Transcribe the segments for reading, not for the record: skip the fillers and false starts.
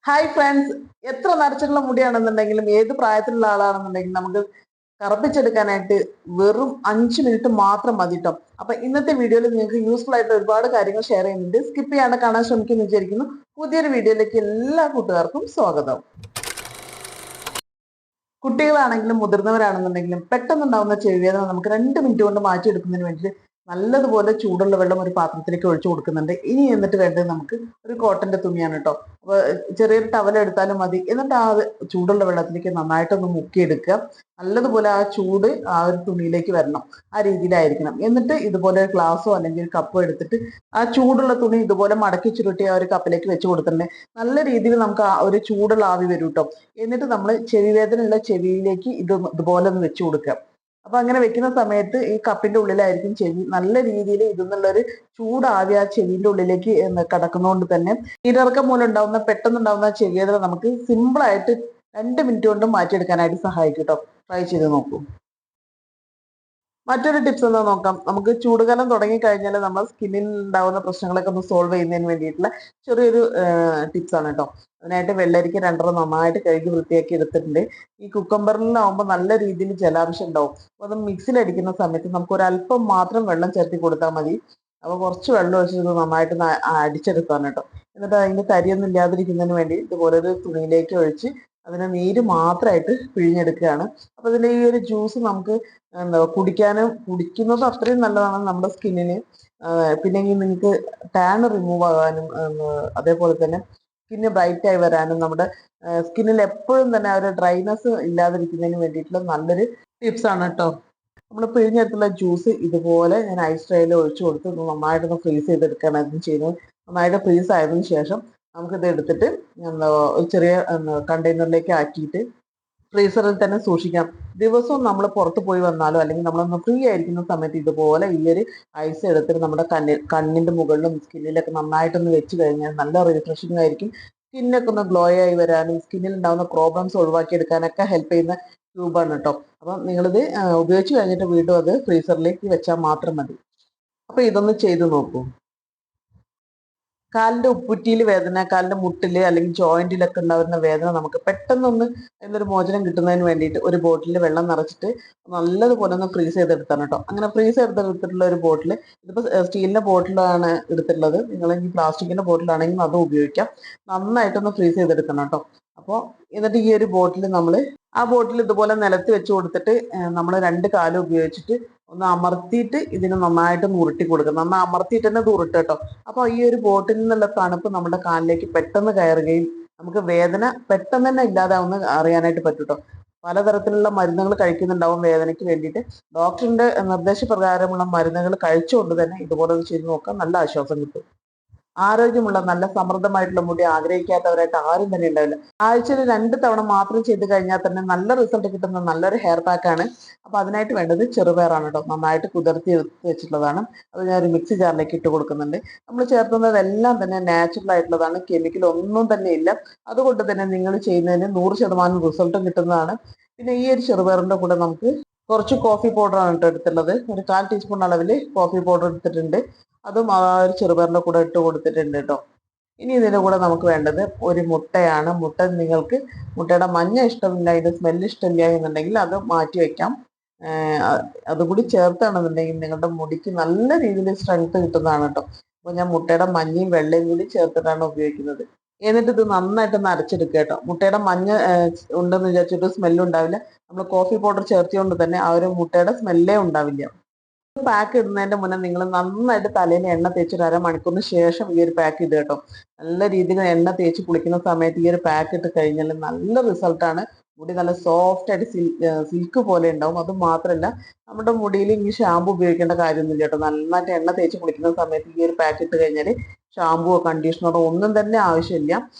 Hi friends, എത്ര നരച്ചിട്ടുള്ള മുടിയാണെന്നുണ്ടെങ്കിലും ഏത് പ്രായത്തിലുള്ള ആളാണെന്നുണ്ടെങ്കിലും നമുക്ക് കറുപ്പിച്ചെടുക്കാനായിട്ട് വെറും 5 മിനിറ്റ് മാത്രം മതി ട്ടോ. അപ്പൊ ഇന്നത്തെ വീഡിയോയിൽ നിങ്ങൾക്ക് യൂസ്ഫുൾ ആയിട്ട് ഒരുപാട് കാര്യങ്ങൾ ഷെയർ ചെയ്യുന്നുണ്ട്. സ്കിപ്പ് ചെയ്യാണ്ട് കാണാൻ ശ്രമിക്കുന്നു വിചാരിക്കുന്നു. പുതിയൊരു വീഡിയോയിലേക്ക് എല്ലാ കൂട്ടുകാർക്കും സ്വാഗതം. കുട്ടികളാണെങ്കിലും മുതിർന്നവരാണെന്നുണ്ടെങ്കിലും പെട്ടെന്നുണ്ടാവുന്ന ചെവിവേദന നമുക്ക് 2 മിനിറ്റ് കൊണ്ട് മാറ്റിയെടുക്കുന്നതിന് വേണ്ടി നല്ലതുപോലെ ചൂടുള്ള വെള്ളം ഒരു പാത്രത്തിലേക്ക് ഒഴിച്ചു കൊടുക്കുന്നുണ്ട്. ഇനി എന്നിട്ട് വേണ്ടത് നമുക്ക് ഒരു കോട്ടന്റെ തുണിയാണ് കേട്ടോ. അപ്പൊ ചെറിയൊരു ടവൽ എടുത്താലും മതി. എന്നിട്ട് ആ ചൂടുള്ള വെള്ളത്തിലേക്ക് നന്നായിട്ടൊന്ന് മുക്കിയെടുക്കുക. നല്ലതുപോലെ ആ ചൂട് ആ ഒരു തുണിയിലേക്ക് വരണം. ആ രീതിയിലായിരിക്കണം. എന്നിട്ട് ഇതുപോലെ ഒരു ഗ്ലാസ്സോ അല്ലെങ്കിൽ ഒരു കപ്പോ എടുത്തിട്ട് ആ ചൂടുള്ള തുണി ഇതുപോലെ മടക്കി ചുരുട്ടി ആ ഒരു കപ്പിലേക്ക് വെച്ച് കൊടുത്തിട്ടുണ്ടെങ്കിൽ നല്ല രീതിയിൽ നമുക്ക് ആ ഒരു ചൂടുള്ള ആവി വരും കേട്ടോ. എന്നിട്ട് നമ്മൾ ചെവിവേദനയുള്ള ചെവിയിലേക്ക് ഇതുപോലെ ഒന്ന് വെച്ച് കൊടുക്കുക. അപ്പൊ അങ്ങനെ വെക്കുന്ന സമയത്ത് ഈ കപ്പിന്റെ ഉള്ളിലായിരിക്കും ചെവി. നല്ല രീതിയിൽ ഇതെന്നുള്ളൊരു ചൂടാവി ആ ചെവിന്റെ ഉള്ളിലേക്ക് കടക്കുന്നതുകൊണ്ട് തന്നെ നീരിറക്കം മൂലം ഉണ്ടാവുന്ന പെട്ടെന്നുണ്ടാവുന്ന ചെവിവേദന നമുക്ക് സിമ്പിൾ ആയിട്ട് 2 മിനിറ്റ് കൊണ്ട് മാറ്റിയെടുക്കാനായിട്ട് സഹായിക്കും കേട്ടോ. ട്രൈ ചെയ്ത് നോക്കൂ. മറ്റൊരു ടിപ്സ് എന്താ നോക്കാം. നമുക്ക് ചൂടുകാലം തുടങ്ങി കഴിഞ്ഞാൽ നമ്മുടെ സ്കിന്നിൽ ഉണ്ടാവുന്ന പ്രശ്നങ്ങളൊക്കെ ഒന്ന് സോൾവ് ചെയ്യുന്നതിന് വേണ്ടിയിട്ടുള്ള ചെറിയൊരു ടിപ്സ് ആണ് കേട്ടോ. അതിനായിട്ട് വെള്ളരിക്ക 2 നന്നായിട്ട് കഴുകി വൃത്തിയാക്കി എടുത്തിട്ടുണ്ട്. ഈ കുക്കമ്പറിലാവുമ്പോൾ നല്ല രീതിയിൽ ജലാംശം ഉണ്ടാവും. അപ്പോൾ അത് മിക്സിയിൽ അടിക്കുന്ന സമയത്ത് നമുക്ക് ഒരല്പം മാത്രം വെള്ളം ചേർത്തി കൊടുത്താൽ മതി. അപ്പോൾ കുറച്ച് വെള്ളം ഒഴിച്ചിട്ട് നന്നായിട്ട് അടിച്ചെടുക്കാൻ കേട്ടോ. എന്നിട്ട് അതിന്റെ തരിയൊന്നും ഇല്ലാതിരിക്കുന്നതിന് വേണ്ടി ഇതുപോലെ ഒരു തുണിയിലേക്ക് ഒഴിച്ച് അതിനെ നീര് മാത്രമായിട്ട് പിഴിഞ്ഞെടുക്കുകയാണ്. അപ്പൊ ഇതിന്റെ ഈ ഒരു ജ്യൂസ് നമുക്ക് എന്താ കുടിക്കുന്നത് അത്രയും നല്ലതാണ് നമ്മുടെ സ്കിന്നിന്. പിന്നെ നിങ്ങൾക്ക് ടാൻ റിമൂവ് ആകാനും അതേപോലെ തന്നെ സ്കിന്ന് ബ്രൈറ്റ് ആയി വരാനും നമ്മുടെ സ്കിന്നിൽ എപ്പോഴും തന്നെ ആ ഒരു ഡ്രൈനെസ് ഇല്ലാതിരിക്കുന്നതിന് വേണ്ടിയിട്ടുള്ള നല്ലൊരു ടിപ്സ് ആണ് കേട്ടോ. നമ്മൾ പിഴിഞ്ഞെടുത്തുള്ള ജ്യൂസ് ഇതുപോലെ ഞാൻ ഐസ് ട്രേയിൽ ഒഴിച്ചു കൊടുത്ത് നന്നായിട്ടൊന്ന് ഫ്രീസ് ചെയ്തെടുക്കുകയാണ് അതിന് ചെയ്യുന്നത്. നന്നായിട്ട് ഫ്രീസ് ആയതിനു ശേഷം നമുക്കിത് എടുത്തിട്ട് എന്താ ഒരു ചെറിയ കണ്ടെയ്നറിലേക്ക് ആക്കിയിട്ട് ഫ്രീസറിൽ തന്നെ സൂക്ഷിക്കാം. ദിവസവും നമ്മൾ പുറത്ത് പോയി വന്നാലോ അല്ലെങ്കിൽ നമ്മളൊന്ന് ഫ്രീ ആയിരിക്കുന്ന സമയത്ത് ഇതുപോലെ ഈ ഒരു ഐസ് എടുത്തിട്ട് നമ്മുടെ കണ്ണിന്റെ മുകളിലും സ്കിന്നിലൊക്കെ നന്നായിട്ടൊന്ന് വെച്ച് കഴിഞ്ഞാൽ നല്ല റിഫ്രഷിംഗ് ആയിരിക്കും. സ്കിന്നൊക്കെ ഒന്ന് ഗ്ലോ ആയി വരാനും സ്കിന്നിൽ ഉണ്ടാകുന്ന പ്രോബ്ലംസ് ഒഴിവാക്കി എടുക്കാനൊക്കെ ഹെൽപ്പ് ചെയ്യുന്ന ട്യൂബാണ് കേട്ടോ. അപ്പം നിങ്ങളിത് ഉപയോഗിച്ച് കഴിഞ്ഞിട്ട് വീണ്ടും അത് ഫ്രീസറിലേക്ക് വെച്ചാൽ മാത്രം മതി. അപ്പൊ ഇതൊന്ന് ചെയ്തു നോക്കൂ. കാലിന്റെ ഉപ്പുറ്റിയിൽ വേദന, കാലിന്റെ മുട്ടില് അല്ലെങ്കിൽ ജോയിന്റിലൊക്കെ ഉണ്ടാവുന്ന വേദന നമുക്ക് പെട്ടെന്നൊന്ന് എന്നൊരു മോചനം കിട്ടുന്നതിന് വേണ്ടിയിട്ട് ഒരു ബോട്ടിലിൽ വെള്ളം നിറച്ചിട്ട് നല്ലതുപോലെ ഒന്ന് ഫ്രീസ് ചെയ്തെടുത്താണ് കേട്ടോ. അങ്ങനെ ഫ്രീസ് ചെയ്തെടുത്തിട്ടുള്ള ഒരു ബോട്ടിൽ, ഇതിപ്പോൾ സ്റ്റീലിന്റെ ബോട്ടിലാണ് എടുത്തിട്ടുള്ളത്. നിങ്ങൾ ഈ പ്ലാസ്റ്റിക്കിന്റെ ബോട്ടിലാണെങ്കിൽ അതും ഉപയോഗിക്കാം. നന്നായിട്ടൊന്ന് ഫ്രീസ് ചെയ്തെടുക്കണം കേട്ടോ. അപ്പോൾ എന്നിട്ട് ഈ ഒരു ബോട്ടിൽ നമ്മൾ ആ ബോട്ടിൽ ഇതുപോലെ നിലത്ത് വെച്ച് കൊടുത്തിട്ട് നമ്മൾ 2 കാലും ഉപയോഗിച്ചിട്ട് ഒന്ന് അമർത്തിയിട്ട് ഇതിന് നന്നായിട്ട് ഉരുട്ടി കൊടുക്കുക. നന്നായി അമർത്തിയിട്ട് തന്നെ ഇത് ഉരുട്ടുക കേട്ടോ. അപ്പോൾ ഈ ഒരു ബോട്ടിൽ നിന്നുള്ള തണുപ്പ് നമ്മുടെ കാലിലേക്ക് പെട്ടെന്ന് കയറുകയും നമുക്ക് വേദന പെട്ടെന്ന് തന്നെ ഇല്ലാതാവുന്ന അറിയാനായിട്ട് പറ്റും കേട്ടോ. പലതരത്തിലുള്ള മരുന്നുകൾ കഴിക്കുന്നുണ്ടാവും വേദനയ്ക്ക് വേണ്ടിയിട്ട്. ഡോക്ടറിന്റെ നിർദ്ദേശപ്രകാരമുള്ള മരുന്നുകൾ കഴിച്ചുകൊണ്ട് തന്നെ ഇതുപോലെ ഒന്ന് ചെയ്ത് നോക്കാം. നല്ല ആശ്വാസം കിട്ടും. ആരോഗ്യമുള്ള നല്ല സമൃദ്ധമായിട്ടുള്ള മുടി ആഗ്രഹിക്കാത്തവരായിട്ട് ആരും തന്നെ ഉണ്ടാവില്ല. ആഴ്ചയിൽ 2 തവണ മാത്രം ചെയ്ത് കഴിഞ്ഞാൽ തന്നെ നല്ല റിസൾട്ട് കിട്ടുന്ന നല്ലൊരു ഹെയർ പാക്കാണ്. അപ്പൊ അതിനായിട്ട് വേണ്ടത് ചെറുപയറാണ് കേട്ടോ. നന്നായിട്ട് കുതിർത്തി എടുത്ത് വെച്ചിട്ടുള്ളതാണ്. അത് ഞാൻ ഒരു മിക്സി ജാറിലേക്ക് ഇട്ട് കൊടുക്കുന്നുണ്ട്. നമ്മൾ ചേർക്കുന്നതെല്ലാം തന്നെ നാച്ചുറൽ ആയിട്ടുള്ളതാണ്. കെമിക്കൽ ഒന്നും തന്നെ ഇല്ല. അതുകൊണ്ട് തന്നെ നിങ്ങൾ ചെയ്യുന്നതിന് 100% റിസൾട്ടും കിട്ടുന്നതാണ്. പിന്നെ ഈ ഒരു ചെറുപയറിന്റെ കൂടെ നമുക്ക് കുറച്ച് കോഫി പൗഡറാണ് കേട്ടോ എടുത്തുള്ളത്. ഒരു 1/4 ടീസ്പൂൺ അളവിൽ കോഫി പൗഡർ എടുത്തിട്ടുണ്ട്. അതും ആ ഒരു ചെറുപയറിന്റെ കൂടെ ഇട്ട് കൊടുത്തിട്ടുണ്ട് കേട്ടോ. ഇനി ഇതിന്റെ കൂടെ നമുക്ക് വേണ്ടത് ഒരു മുട്ടയാണ്. മുട്ടയുടെ മഞ്ഞ ഇഷ്ടമില്ല, ഇതിന്റെ സ്മെല്ല് ഇഷ്ടമില്ല എന്നുണ്ടെങ്കിൽ അത് മാറ്റി വെക്കാം. അതുകൂടി ചേർത്താണെന്നുണ്ടെങ്കിൽ നിങ്ങളുടെ മുടിക്ക് നല്ല രീതിയിൽ സ്ട്രെങ്ത് കിട്ടുന്നതാണ് കേട്ടോ. അപ്പോൾ ഞാൻ മുട്ടയുടെ മഞ്ഞയും വെള്ളയും കൂടി ചേർത്തിട്ടാണ് ഉപയോഗിക്കുന്നത്. എന്നിട്ട് ഇത് നന്നായിട്ടൊന്ന് അരച്ചെടുക്കുക കേട്ടോ. മുട്ടയുടെ മഞ്ഞ ഉണ്ടെന്ന് വിചാരിച്ചിട്ട് സ്മെല്ല് ഉണ്ടാവില്ല. നമ്മൾ കോഫി പൗഡർ ചേർത്തുകൊണ്ട് തന്നെ ആ ഒരു മുട്ടയുടെ സ്മെല്ലേ ഉണ്ടാവില്ല. പാക്ക് ഇടുന്നതിന്റെ മുന്നേ നിങ്ങൾ നന്നായിട്ട് തലയിൽ എണ്ണ തേച്ച് ഒരു അരമണിക്കൂറിന് ശേഷം ഈ ഒരു പാക്ക് ഇടുക കേട്ടോ. നല്ല രീതിയിൽ എണ്ണ തേച്ച് കുളിക്കുന്ന സമയത്ത് ഈ ഒരു പാക്ക് ഇട്ട് കഴിഞ്ഞാൽ നല്ല റിസൾട്ടാണ്. മുടി നല്ല സോഫ്റ്റ് ആയിട്ട് സിൽക്ക് പോലെ ഉണ്ടാവും. അത് മാത്രമല്ല നമ്മുടെ മുടിയിൽ ഈ ഷാമ്പു ഉപയോഗിക്കേണ്ട കാര്യമൊന്നുമില്ല കേട്ടോ. നന്നായിട്ട് എണ്ണ തേച്ച് കുളിക്കുന്ന സമയത്ത് ഈ ഒരു പാക്ക് ഇട്ട് കഴിഞ്ഞാൽ ഷാമ്പുവോ കണ്ടീഷണറോ ഒന്നും തന്നെ ആവശ്യമില്ല.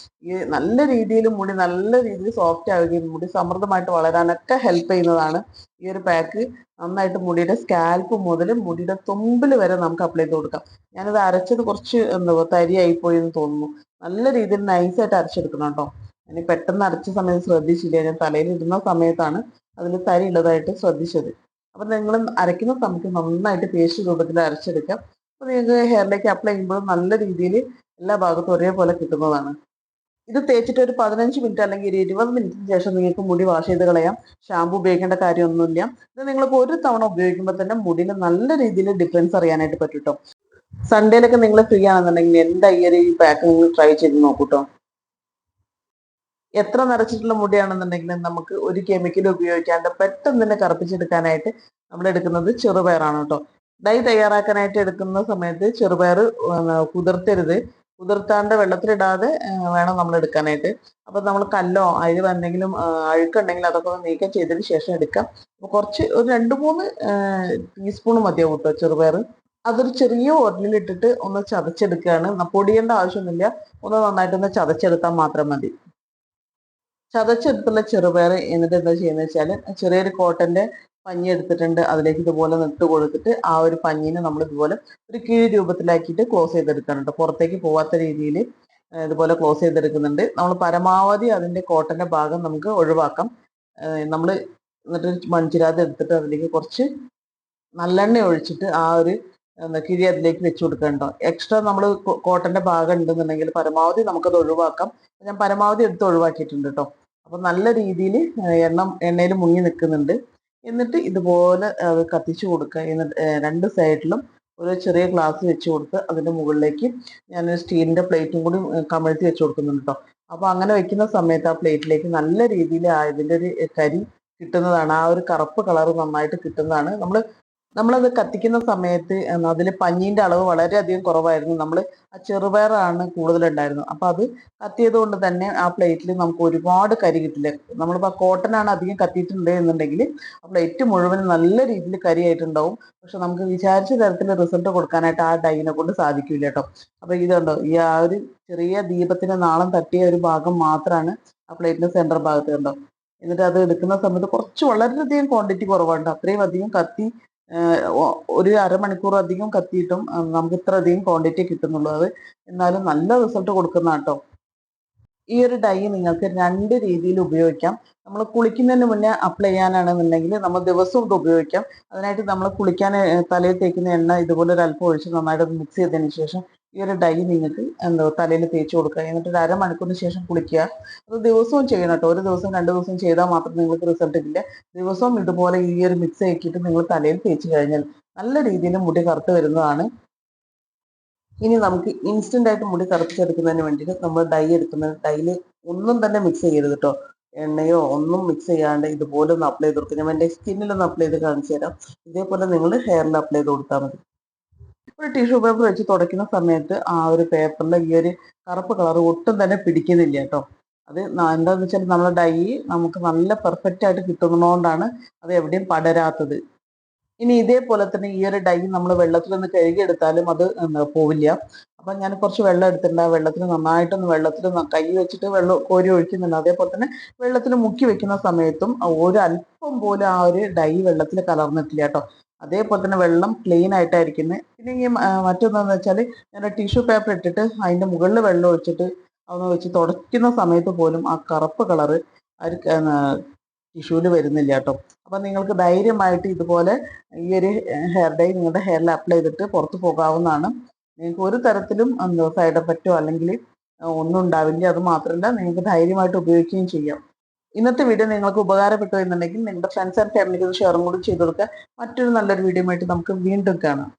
ഈ നല്ല രീതിയിൽ മുടി നല്ല രീതിയിൽ സോഫ്റ്റ് ആവുകയും മുടി സമൃദ്ധമായിട്ട് വളരാനൊക്കെ ഹെൽപ്പ് ചെയ്യുന്നതാണ് ഈ ഒരു പാക്ക്. നന്നായിട്ട് മുടിയുടെ സ്കാൽപ്പ് മുതൽ മുടിയുടെ തുമ്പിൽ വരെ നമുക്ക് അപ്ലൈ ചെയ്ത് കൊടുക്കാം. ഞാനത് അരച്ചത് കുറച്ച് തരിയായി പോയി എന്ന് തോന്നുന്നു. നല്ല രീതിയിൽ നൈസായിട്ട് അരച്ചെടുക്കണം കേട്ടോ. ഞാൻ പെട്ടെന്ന് അരച്ച സമയത്ത് ശ്രദ്ധിച്ചില്ല. ഞാൻ തലയിൽ ഇടുന്ന സമയത്താണ് അതിൽ തരി ഉള്ളതായിട്ട് ശ്രദ്ധിച്ചത്. അപ്പം നിങ്ങൾ അരയ്ക്കുന്ന സമയത്ത് നന്നായിട്ട് പേസ്റ്റ് രൂപത്തിൽ അരച്ചെടുക്കാം. അപ്പോൾ നിങ്ങൾക്ക് ഹെയറിലേക്ക് അപ്ലൈ ചെയ്യുമ്പോൾ നല്ല രീതിയിൽ എല്ലാ ഭാഗത്തും ഒരേപോലെ കിട്ടുന്നതാണ്. ഇത് തേച്ചിട്ട് ഒരു 15 മിനിറ്റ് അല്ലെങ്കിൽ ഒരു 20 മിനിറ്റിന് ശേഷം നിങ്ങൾക്ക് മുടി വാഷ് ചെയ്ത് കളയാം. ഷാമ്പു ഉപയോഗിക്കേണ്ട കാര്യമൊന്നുമില്ല. ഇത് നിങ്ങൾക്ക് ഒരു തവണ ഉപയോഗിക്കുമ്പോൾ തന്നെ മുടിയിൽ നല്ല രീതിയിൽ ഡിഫറൻസ് അറിയാനായിട്ട് പറ്റും കേട്ടോ. സൺഡേയിലൊക്കെ നിങ്ങൾ ഫ്രീ ആണെന്നുണ്ടെങ്കിൽ എന്തായാലും ഈ പാക്ക് നിങ്ങൾ ട്രൈ ചെയ്ത് നോക്കൂട്ടോ. എത്ര നരച്ചിട്ടുള്ള മുടിയാണെന്നുണ്ടെങ്കിലും നമുക്ക് ഒരു കെമിക്കൽ ഉപയോഗിക്കാണ്ട് പെട്ടെന്ന് തന്നെ കറുപ്പിച്ചെടുക്കാനായിട്ട് നമ്മൾ എടുക്കുന്നത് ചെറുപയറാണ് കേട്ടോ. ഡൈ തയ്യാറാക്കാനായിട്ട് എടുക്കുന്ന സമയത്ത് ചെറുപയർ കുതിർത്തരുത്. കുതിർത്താണ്ട് വെള്ളത്തിലിടാതെ വേണം നമ്മൾ എടുക്കാനായിട്ട്. അപ്പൊ നമ്മൾ കല്ലോ അതിൽ എന്തെങ്കിലും അഴുക്കുണ്ടെങ്കിൽ അതൊക്കെ ഒന്ന് നീക്കം ചെയ്തതിന് ശേഷം എടുക്കാം. അപ്പൊ കുറച്ച് ഒരു 2-3 ടീസ്പൂൺ മതിയാവും കേട്ടോ ചെറുപയർ. അതൊരു ചെറിയ ഉരലിലിട്ടിട്ട് ഒന്ന് ചതച്ചെടുക്കുകയാണ്. പൊടിയേണ്ട ആവശ്യമൊന്നുമില്ല. ഒന്ന് നന്നായിട്ടൊന്ന് ചതച്ചെടുത്താൽ മാത്രം മതി. ചതച്ചെടുത്തുള്ള ചെറുപയർ എന്നിട്ട് എന്താ ചെയ്യുന്നത് വെച്ചാൽ ചെറിയൊരു കോട്ടന്റെ പഞ്ഞി എടുത്തിട്ടുണ്ട്. അതിലേക്ക് ഇതുപോലെ നിട്ട് കൊടുത്തിട്ട് ആ ഒരു പഞ്ഞിനെ നമ്മൾ ഇതുപോലെ ഒരു കിഴി രൂപത്തിലാക്കിയിട്ട് ക്ലോസ് ചെയ്തെടുക്കാനുണ്ട്. പുറത്തേക്ക് പോവാത്ത രീതിയിൽ ഇതുപോലെ ക്ലോസ് ചെയ്തെടുക്കുന്നുണ്ട്. നമ്മൾ പരമാവധി അതിന്റെ കോട്ടന്റെ ഭാഗം നമുക്ക് ഒഴിവാക്കാം. നമ്മൾ എന്നിട്ട് മൺചിരാത് എടുത്തിട്ട് അതിലേക്ക് കുറച്ച് നല്ലെണ്ണ ഒഴിച്ചിട്ട് ആ ഒരു കിഴി അതിലേക്ക് വെച്ച് കൊടുക്കണ്ടോ. എക്സ്ട്രാ നമ്മൾ കോട്ടന്റെ ഭാഗം ഉണ്ടെന്നുണ്ടെങ്കിൽ പരമാവധി നമുക്കത് ഒഴിവാക്കാം. ഞാൻ പരമാവധി എടുത്ത് ഒഴിവാക്കിയിട്ടുണ്ട് കേട്ടോ. അപ്പൊ നല്ല രീതിയിൽ എണ്ണയിൽ മുങ്ങി നിൽക്കുന്നുണ്ട്. എന്നിട്ട് ഇതുപോലെ അത് കത്തിച്ചു കൊടുക്കുക. എന്നിട്ട് 2 സൈഡിലും ഒരു ചെറിയ ഗ്ലാസ് വെച്ച് കൊടുത്ത് അതിന്റെ മുകളിലേക്ക് ഞാൻ സ്റ്റീലിന്റെ പ്ലേറ്റും കൂടി കമഴ്ത്തി വെച്ച് കൊടുക്കുന്നുണ്ട് കേട്ടോ. അപ്പൊ അങ്ങനെ വെക്കുന്ന സമയത്ത് ആ പ്ലേറ്റിലേക്ക് നല്ല രീതിയിൽ ഇതിന്റെ ഒരു കരി കിട്ടുന്നതാണ്. ആ ഒരു കറുപ്പ് കളർ നന്നായിട്ട് കിട്ടുന്നതാണ്. നമ്മളത് കത്തിക്കുന്ന സമയത്ത് അതിൽ പഞ്ഞീന്റെ അളവ് വളരെയധികം കുറവായിരുന്നു. നമ്മൾ ആ ചെറുപയറാണ് കൂടുതലുണ്ടായിരുന്നത്. അപ്പൊ അത് കത്തിയത് കൊണ്ട് തന്നെ ആ പ്ലേറ്റിൽ നമുക്ക് ഒരുപാട് കരി കിട്ടില്ല. നമ്മളിപ്പോൾ ആ കോട്ടനാണ് അധികം കത്തിയിട്ടുണ്ട് എന്നുണ്ടെങ്കിൽ ആ പ്ലേറ്റ് മുഴുവൻ നല്ല രീതിയിൽ കരിയായിട്ടുണ്ടാവും. പക്ഷെ നമുക്ക് വിചാരിച്ച തരത്തിൽ റിസൾട്ട് കൊടുക്കാനായിട്ട് ആ ഡൈനെ കൊണ്ട് സാധിക്കില്ല കേട്ടോ. അപ്പൊ ഇതുണ്ടോ, ഈ ആ ഒരു ചെറിയ ദീപത്തിന് നാളം തട്ടിയ ഒരു ഭാഗം മാത്രമാണ് ആ പ്ലേറ്റിന്റെ സെന്റർ ഭാഗത്ത് കണ്ടോ. എന്നിട്ട് അത് എടുക്കുന്ന സമയത്ത് കുറച്ച് വളരെയധികം ക്വാണ്ടിറ്റി കുറവാണ്. അത്രയും അധികം കത്തി ഒരു അരമണിക്കൂർ അധികം കത്തിയിട്ടും നമുക്ക് ഇത്ര അധികം ക്വാണ്ടിറ്റി കിട്ടുന്നുള്ളൂ. അത് എന്നാലും നല്ല റിസൾട്ട് കൊടുക്കുന്ന കേട്ടോ. ഈ ഒരു ഡൈ നിങ്ങൾക്ക് 2 രീതിയിൽ ഉപയോഗിക്കാം. നമ്മൾ കുളിക്കുന്നതിന് മുന്നേ അപ്ലൈ ചെയ്യാനാണെന്നുണ്ടെങ്കിൽ നമ്മൾ ദിവസവും ഇത് ഉപയോഗിക്കാം. അതിനായിട്ട് നമ്മൾ കുളിക്കാൻ തലയിൽ തേക്കുന്ന എണ്ണ ഇതുപോലെ ഒരു അല്പം ഒഴിച്ച് നന്നായിട്ട് മിക്സ് ചെയ്തതിന് ശേഷം ഈ ഒരു ഡൈ നിങ്ങൾക്ക് തലയിൽ തേച്ച് കൊടുക്കുക. എന്നിട്ട് ഒരു അരമണിക്കൂറിന് ശേഷം കുളിക്കുക. അത് ദിവസവും ചെയ്യണം കേട്ടോ. ഒരു ദിവസം 2 ദിവസം ചെയ്താൽ മാത്രം നിങ്ങൾക്ക് റിസൾട്ട് കിട്ടില്ല. ദിവസവും ഇതുപോലെ ഈ ഒരു മിക്സ് ആക്കിയിട്ട് നിങ്ങൾ തലയിൽ തേച്ച് കഴിഞ്ഞാൽ നല്ല രീതിയിൽ മുടി കറുത്ത് വരുന്നതാണ്. ഇനി നമുക്ക് ഇൻസ്റ്റന്റ് ആയിട്ട് മുടി കറുപ്പിച്ചെടുക്കുന്നതിന് വേണ്ടിയിട്ട് നമ്മൾ ഡൈ എടുക്കുന്നത്, ഡൈയിൽ ഒന്നും തന്നെ മിക്സ് ചെയ്യരുത് കേട്ടോ. എണ്ണയോ ഒന്നും മിക്സ് ചെയ്യാണ്ട് ഇതുപോലെ ഒന്ന് അപ്ലൈ ചെയ്ത് കൊടുക്കുക. ഞാൻ എൻ്റെ സ്കിന്നിലൊന്ന് അപ്ലൈ ചെയ്ത് കാണിച്ചു തരാം. ഇതേപോലെ നിങ്ങൾ ഹെയറിൽ അപ്ലൈ ചെയ്ത് കൊടുത്താൽ മതി. ഒരു ടിഷ്യൂ പേപ്പർ വെച്ച് തുടയ്ക്കുന്ന സമയത്ത് ആ ഒരു പേപ്പറിൽ ഈ ഒരു കറുപ്പ് കളർ ഒട്ടും തന്നെ പിടിക്കുന്നില്ല കേട്ടോ. അത് എന്താണെന്ന് വെച്ചാൽ നമ്മുടെ ഡൈ നമുക്ക് നല്ല പെർഫെക്റ്റ് ആയിട്ട് കിട്ടുന്നതുകൊണ്ടാണ് അത് എവിടെയും പടരാത്തത്. ഇനി ഇതേപോലെ തന്നെ ഈ ഒരു ഡൈ നമ്മൾ വെള്ളത്തിൽ നിന്ന് കഴുകിയെടുത്താലും അത് പോവില്ല. അപ്പൊ ഞാൻ കുറച്ച് വെള്ളം എടുത്തിട്ടുണ്ട്. ആ വെള്ളത്തിൽ നന്നായിട്ടൊന്ന് വെള്ളത്തിൽ കൈ വെച്ചിട്ട് വെള്ളം കോരി ഒഴിക്കുന്നുണ്ട്. അതേപോലെ തന്നെ വെള്ളത്തിൽ മുക്കി വെക്കുന്ന സമയത്തും ഒരു അല്പം പോലും ആ ഒരു ഡൈ വെള്ളത്തിൽ കലർന്നിട്ടില്ല കേട്ടോ. അതേപോലെ തന്നെ വെള്ളം ക്ലീൻ ആയിട്ടായിരിക്കുന്നത്. പിന്നെ ഈ മറ്റൊന്നെന്ന് വെച്ചാൽ ഞാൻ ടിഷ്യൂ പേപ്പർ ഇട്ടിട്ട് അതിന്റെ മുകളിൽ വെള്ളം ഒഴിച്ചിട്ട് അതൊന്ന് വെച്ച് തുടയ്ക്കുന്ന സമയത്ത് പോലും ആ കറുപ്പ് കളറ് ടിഷ്യൂല് വരുന്നില്ല കേട്ടോ. അപ്പൊ നിങ്ങൾക്ക് ധൈര്യമായിട്ട് ഇതുപോലെ ഈ ഒരു ഹെയർ ഡൈ നിങ്ങളുടെ ഹെയറിൽ അപ്ലൈ ചെയ്തിട്ട് പുറത്ത് പോകാവുന്നതാണ്. നിങ്ങൾക്ക് ഒരു തരത്തിലും സൈഡ് എഫക്റ്റോ അല്ലെങ്കിൽ ഒന്നും ഉണ്ടാവില്ല. അത് മാത്രമല്ല നിങ്ങൾക്ക് ധൈര്യമായിട്ട് ഉപയോഗിക്കുകയും ചെയ്യാം. ഇന്നത്തെ വീഡിയോ നിങ്ങൾക്ക് ഉപകാരപ്പെട്ടു എന്നുണ്ടെങ്കിൽ നിങ്ങളുടെ ഫ്രണ്ട്സ് ആൻഡ് ഫാമിലിക്ക് ഷെയറും കൂടി ചെയ്ത് കൊടുക്കുക. മറ്റൊരു നല്ലൊരു വീഡിയോ ആയിട്ട് നമുക്ക് വീണ്ടും കാണാം.